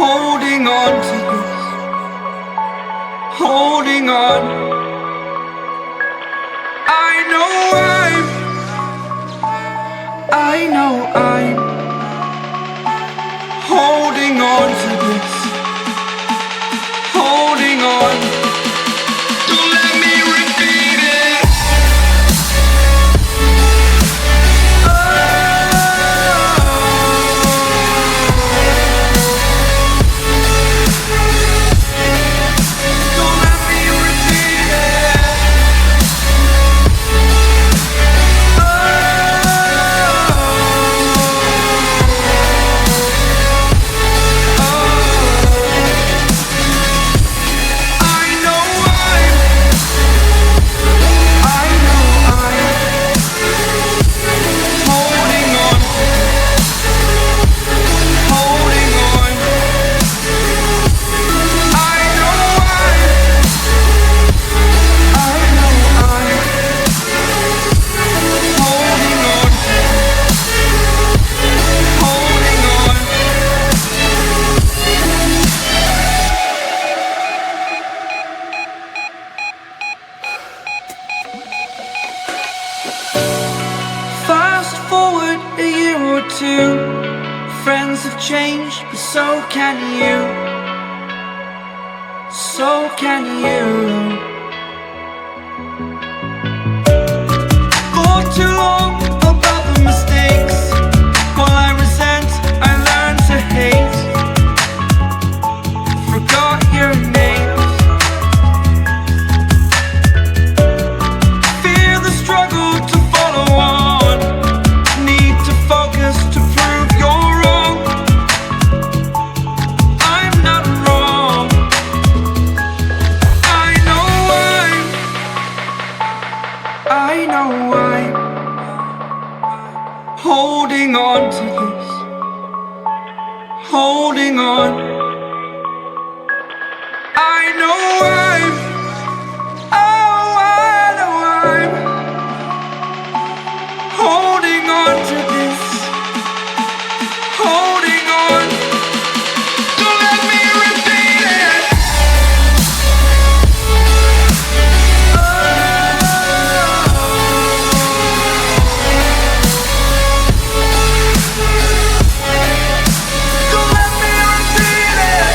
holding on to this, holding on. I know I'm holding on to this, holding on. Don't let me repeat it. Don't let me repeat it. Fast forward a year or two, friends have changed, but so can you, so can you. For too long about the mistakes, while I resent, I learned to hate. Forgot your names. Fear the struggle to follow on. Need to focus to prove you're wrong. I'm not wrong. I know I'm holding on to this, holding on. I know I'm holding on to this, holding on. Don't let me repeat it. Don't let me repeat it.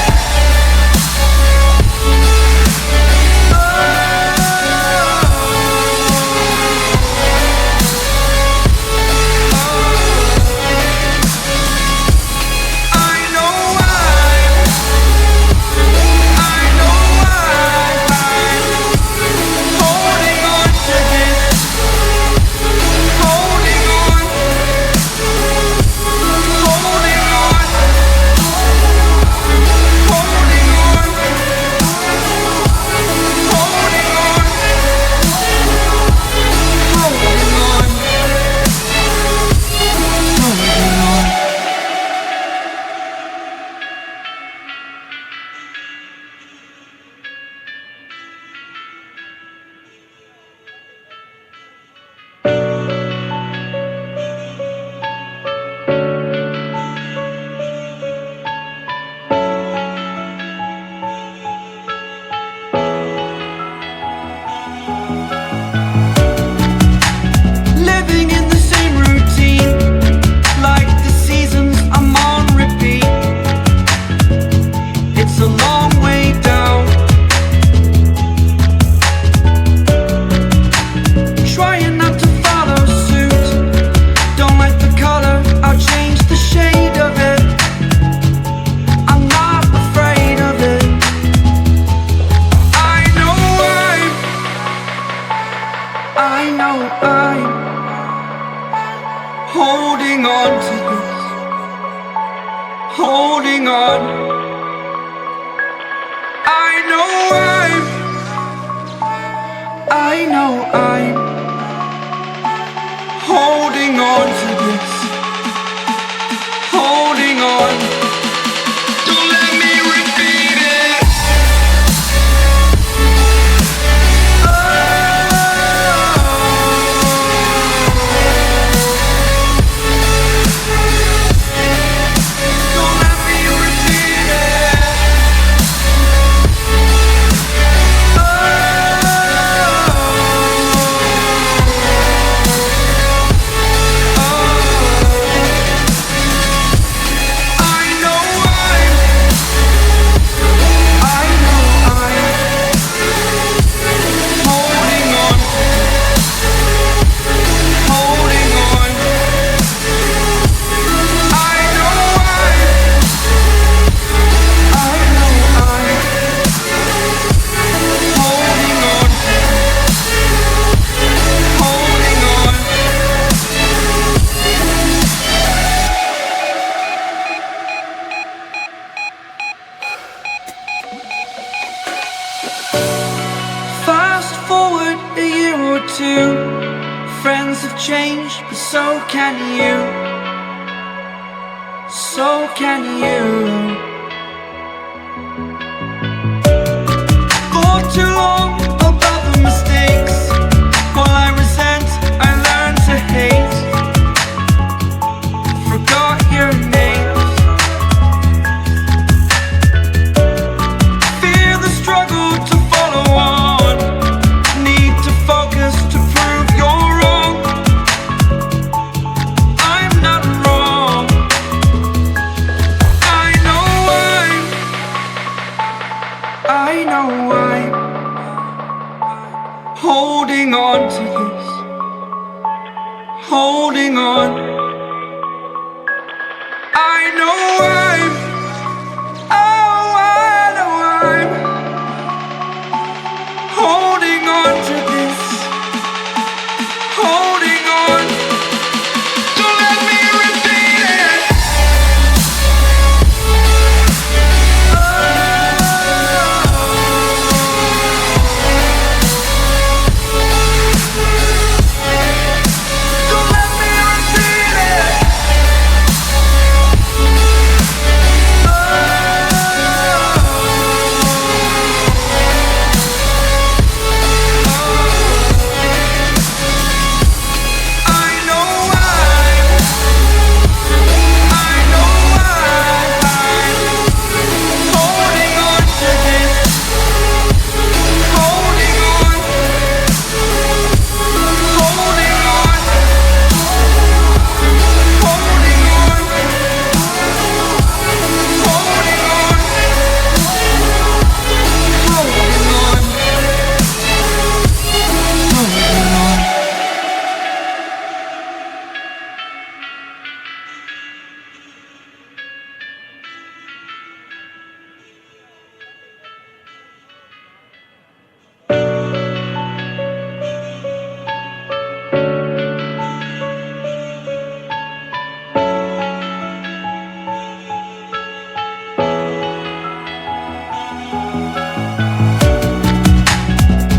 Living in the same routine, like the seasons I'm on repeat. It's a long way down. Trying not to follow suit. Don't like the color, I'll change the shade of it. I'm not afraid of it. I know I'm holding on to this, holding on. I know I'm holding on to this, holding on. Don't let me repeat it. Don't let me repeat it. too. Friends have changed, but so can you. So can you. For too long about the mistakes, while I resent, I learned to hate. Forgot your names. Fear the struggle to follow on. Need to focus to prove you're wrong. I'm not wrong. I know I'm holding on to this. Holding on. I know I'm holding on to this. Holding on. Don't let me repeat it. Don't let me repeat it.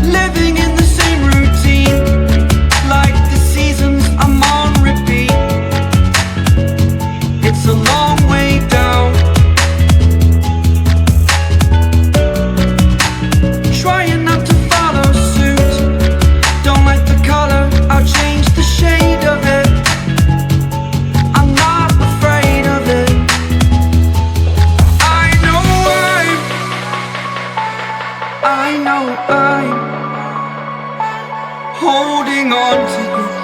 Living in the same routine, like the seasons I'm on repeat. It's a long way down. Trying not to follow suit. Don't like the color, I'll change the shade of it. I'm not afraid of it. I know I'm holding on to this.